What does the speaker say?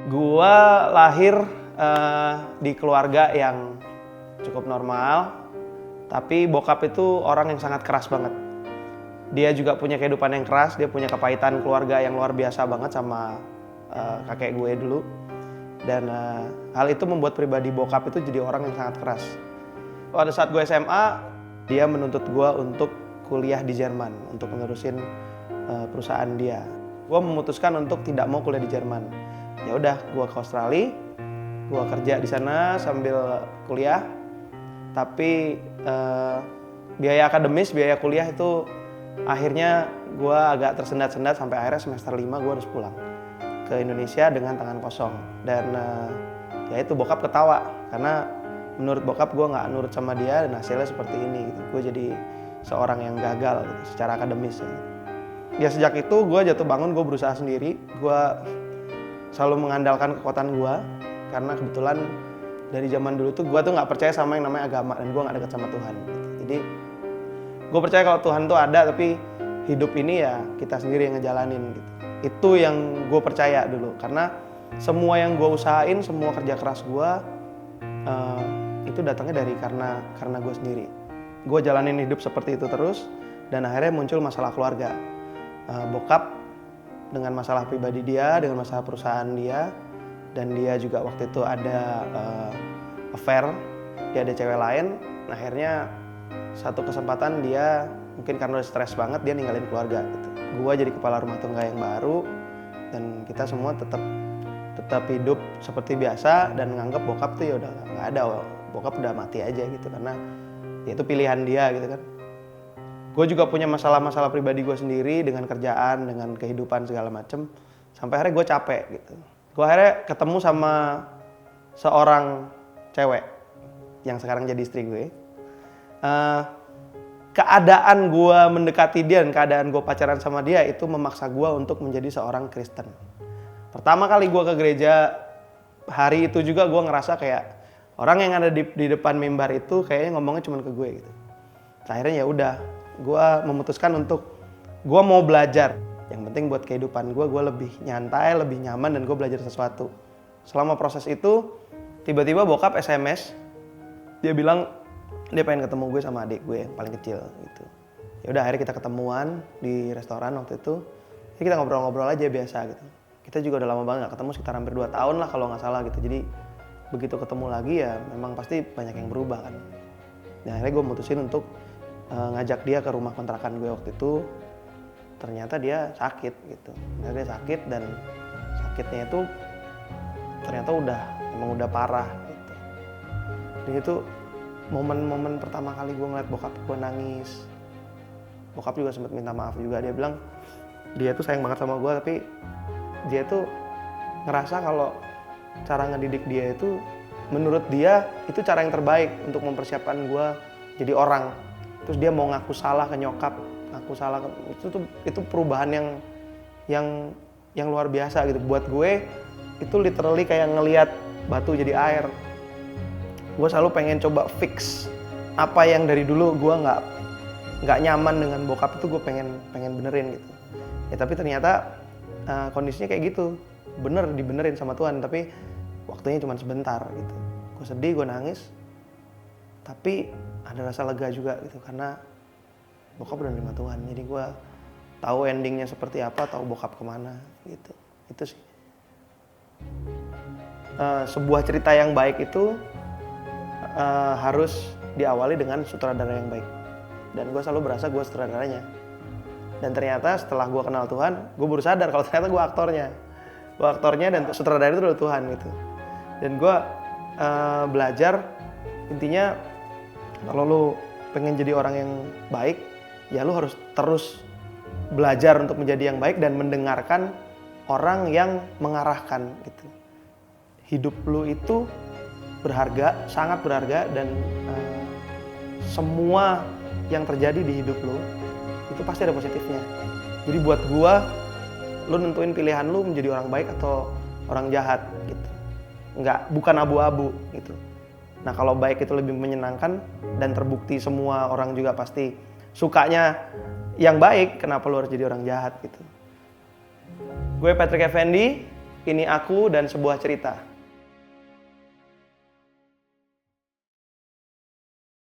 Gua lahir di keluarga yang cukup normal, tapi bokap itu orang yang sangat keras banget. Dia juga punya kehidupan yang keras, dia punya kepahitan keluarga yang luar biasa banget sama kakek gue dulu. Dan hal itu membuat pribadi bokap itu jadi orang yang sangat keras. Pada saat gue SMA, dia menuntut gue untuk kuliah di Jerman, untuk menerusin perusahaan dia. Gue memutuskan untuk tidak mau kuliah di Jerman. Ya udah, gue ke Australia, gue kerja di sana sambil kuliah. Tapi biaya akademis, biaya kuliah itu akhirnya gue agak tersendat-sendat sampai akhirnya semester 5 gue harus pulang ke Indonesia dengan tangan kosong. Dan ya itu bokap ketawa karena menurut bokap gue nggak nurut sama dia dan hasilnya seperti ini gitu. Gue jadi seorang yang gagal gitu, secara akademis ya. Sejak itu gue jatuh bangun, gue berusaha sendiri. Gue selalu mengandalkan kekuatan gue karena kebetulan dari zaman dulu tuh gue tuh nggak percaya sama yang namanya agama dan gue nggak dekat sama Tuhan gitu. Jadi gue percaya kalau Tuhan tuh ada, tapi hidup ini ya kita sendiri yang ngejalanin gitu. Itu yang gue percaya dulu, karena semua yang gue usahain, semua kerja keras gue itu datangnya dari karena gue sendiri. Gue jalanin hidup seperti itu terus, dan akhirnya muncul masalah keluarga. Bokap dengan masalah pribadi dia, dengan masalah perusahaan dia, dan dia juga waktu itu ada affair, dia ada cewek lain. Akhirnya satu kesempatan dia mungkin karena udah stres banget, dia ninggalin keluarga gitu. Gue jadi kepala rumah tangga yang baru, dan kita semua tetap hidup seperti biasa dan nganggap bokap tuh ya udah nggak ada, bokap udah mati aja gitu, karena ya itu pilihan dia gitu kan. Gue juga punya masalah-masalah pribadi gue sendiri dengan kerjaan, dengan kehidupan segala macem, sampai akhirnya gue capek gitu. Gue akhirnya ketemu sama seorang cewek yang sekarang jadi istri gue. Keadaan gue mendekati dia dan keadaan gue pacaran sama dia itu memaksa gue untuk menjadi seorang Kristen. Pertama kali gue ke gereja, hari itu juga gue ngerasa kayak orang yang ada di depan mimbar itu kayaknya ngomongnya cuma ke gue gitu. Akhirnya ya udah, gue memutuskan untuk gue mau belajar. Yang penting buat kehidupan gue lebih nyantai, lebih nyaman, dan gue belajar sesuatu. Selama proses itu, tiba-tiba bokap SMS, dia bilang dia pengen ketemu gue sama adik gue yang paling kecil gitu. Ya udah, akhirnya kita ketemuan di restoran waktu itu. Ya kita ngobrol-ngobrol aja biasa gitu. Kita juga udah lama banget gak ketemu, sekitar hampir 2 tahun lah kalau nggak salah gitu. Jadi begitu ketemu lagi ya memang pasti banyak yang berubah kan. Nah akhirnya gue mutusin untuk ngajak dia ke rumah kontrakan gue waktu itu. Ternyata dia sakit gitu. Ternyata dia sakit, dan sakitnya itu ternyata emang udah parah gitu. Dan itu momen-momen pertama kali gue ngeliat bokap gue nangis. Bokap juga sempat minta maaf juga. Dia bilang dia tuh sayang banget sama gue, tapi dia tuh ngerasa kalau cara ngedidik dia itu menurut dia itu cara yang terbaik untuk mempersiapkan gue jadi orang. Terus dia mau ngaku salah ke nyokap, ngaku salah itu perubahan yang luar biasa gitu. Buat gue itu literally kayak ngelihat batu jadi air. Gue selalu pengen coba fix apa yang dari dulu gue nggak nyaman dengan bokap itu, gue pengen benerin gitu. Ya tapi ternyata kondisinya kayak gitu, dibenerin sama Tuhan, tapi waktunya cuma sebentar gitu. Gue sedih, gue nangis, tapi ada rasa lega juga gitu karena bokap udah nerima Tuhan. Jadi gue tahu endingnya seperti apa, tahu bokap kemana gitu. Itu sih sebuah cerita yang baik itu harus diawali dengan sutradara yang baik. Dan gue selalu berasa gue sutradaranya. Dan ternyata setelah gue kenal Tuhan, gue baru sadar kalau ternyata gue aktornya. Gue aktornya dan sutradara itu adalah Tuhan gitu. Dan gue belajar, intinya kalau lu pengen jadi orang yang baik, ya lu harus terus belajar untuk menjadi yang baik dan mendengarkan orang yang mengarahkan gitu. Hidup lu itu berharga, sangat berharga, dan semua yang terjadi di hidup lu itu pasti ada positifnya. Jadi buat gua, lu nentuin pilihan lu menjadi orang baik atau orang jahat gitu. Bukan abu-abu gitu. Nah kalau baik itu lebih menyenangkan dan terbukti semua orang juga pasti sukanya yang baik, kenapa lu harus jadi orang jahat gitu. Gue Patrick Effendi, Ini Aku dan Sebuah Cerita.